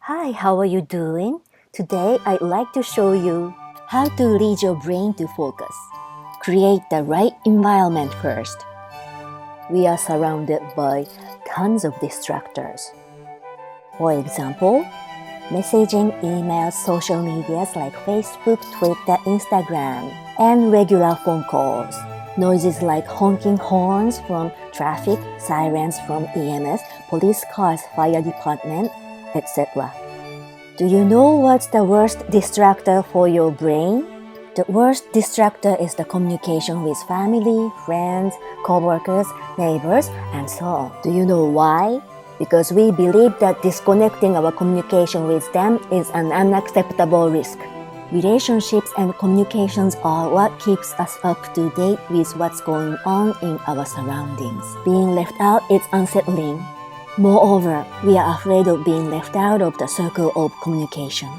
Hi, how are you doing? Today I'd like to show you how to lead your brain to focus. Create the right environment first. We are surrounded by tons of distractors. For example, messaging, emails, social medias like Facebook, Twitter, Instagram, and regular phone calls. Noises like honking horns from traffic, sirens from EMS, police cars, fire department, etc. Do you know what's the worst distractor for your brain? The worst distractor is the communication with family, friends, coworkers, neighbors, and so on. Do you know why? Because we believe that disconnecting our communication with them is an unacceptable risk. Relationships and communications are what keeps us up to date with what's going on in our surroundings. Being left out is unsettling. Moreover, we are afraid of being left out of the circle of communication.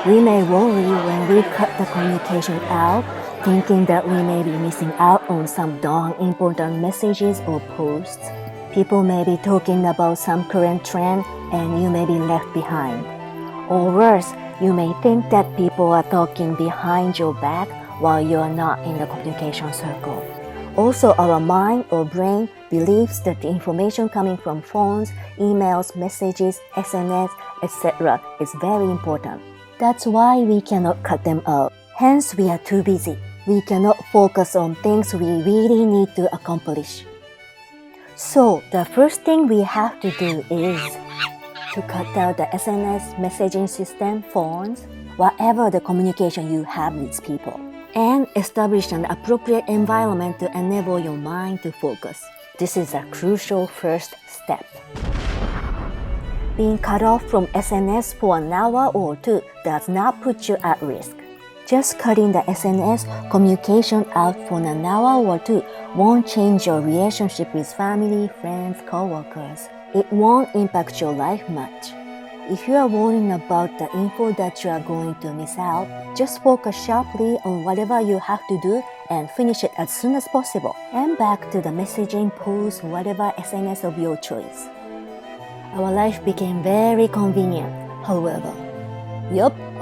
We may worry when we cut the communication out, thinking that we may be missing out on some darn important messages or posts. People may be talking about some current trend and you may be left behind. Or worse, you may think that people are talking behind your back while you are not in the communication circle. Also, our mind or brain believes that the information coming from phones, emails, messages, SNS, etc. is very important. That's why we cannot cut them out. Hence, we are too busy. We cannot focus on things we really need to accomplish. So, the first thing we have to do is to cut out the SNS, messaging system, phones, whatever the communication you have with people, and establish an appropriate environment to enable your mind to focus. This is a crucial first step. Being cut off from SNS for an hour or two does not put you at risk. Just cutting the SNS communication out for an hour or two won't change your relationship with family, friends, coworkers. It won't impact your life much. If you are worrying about the info that you are going to miss out, just focus sharply on whatever you have to do and finish it as soon as possible. And back to the messaging, post, whatever SNS of your choice. Our life became very convenient, however.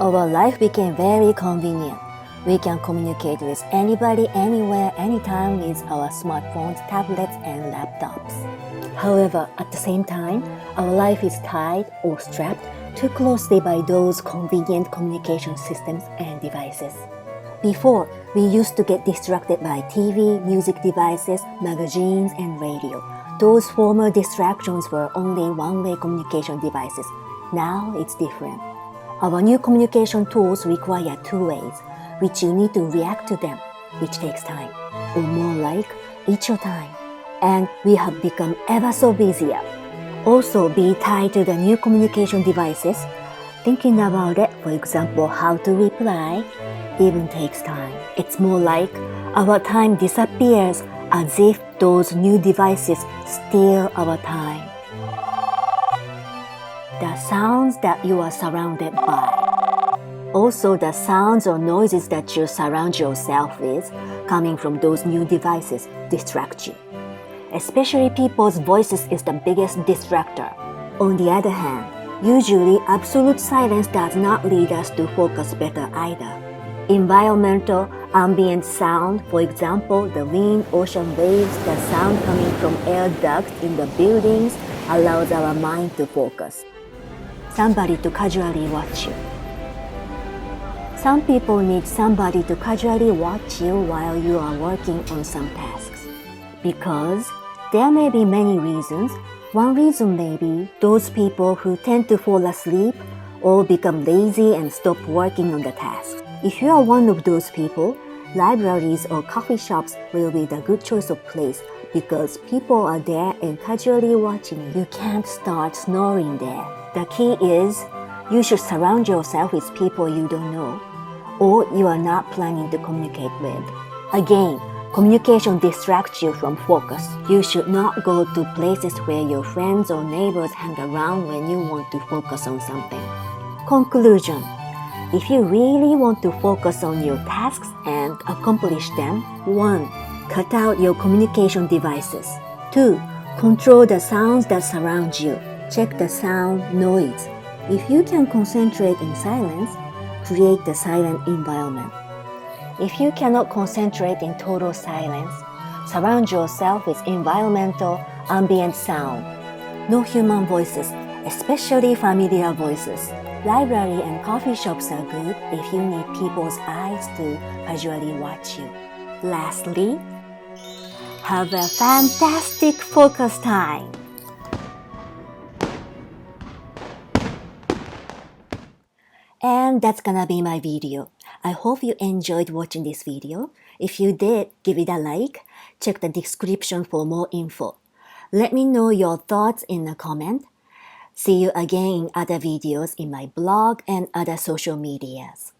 Our life became very convenient. We can communicate with anybody, anywhere, anytime with our smartphones, tablets, and laptops. However, at the same time, our life is tied or strapped too closely by those convenient communication systems and devices. Before, we used to get distracted by TV, music devices, magazines, and radio. Those former distractions were only one-way communication devices. Now it's different. Our new communication tools require two ways, which you need to react to them, which takes time, or more like, eat your time. And we have become ever so busier. Also, be tied to the new communication devices. Thinking about it, for example, how to reply, even takes time. It's more like our time disappears as if those new devices steal our time. The sounds that you are surrounded by. Also, the sounds or noises that you surround yourself with coming from those new devices distract you. Especially people's voices is the biggest distractor. On the other hand, usually absolute silence does not lead us to focus better either. Environmental, ambient sound, for example, the wind, ocean waves, the sound coming from air ducts in the buildings allows our mind to focus. Somebody to casually watch you. Some people need somebody to casually watch you while you are working on some tasks. Because there may be many reasons. One reason may be those people who tend to fall asleep or become lazy and stop working on the task. If you are one of those people, libraries or coffee shops will be the good choice of place because people are there and casually watching you. You can't start snoring there. The key is you should surround yourself with people you don't know or you are not planning to communicate with. Again, communication distracts you from focus. You should not go to places where your friends or neighbors hang around when you want to focus on something. Conclusion. If you really want to focus on your tasks and accomplish them, 1. Cut out your communication devices. 2. Control the sounds that surround you. check the sound noise. If you can concentrate in silence, create the silent environment. If you cannot concentrate in total silence, surround yourself with environmental ambient sound. No human voices, especially familiar voices. Library and coffee shops are good if you need people's eyes to visually watch you. Lastly, have a fantastic focus time! And that's gonna be my video. I hope you enjoyed watching this video. If you did, give it a like. Check the description for more info. Let me know your thoughts in a comment. See you again in other videos in my blog and other social medias.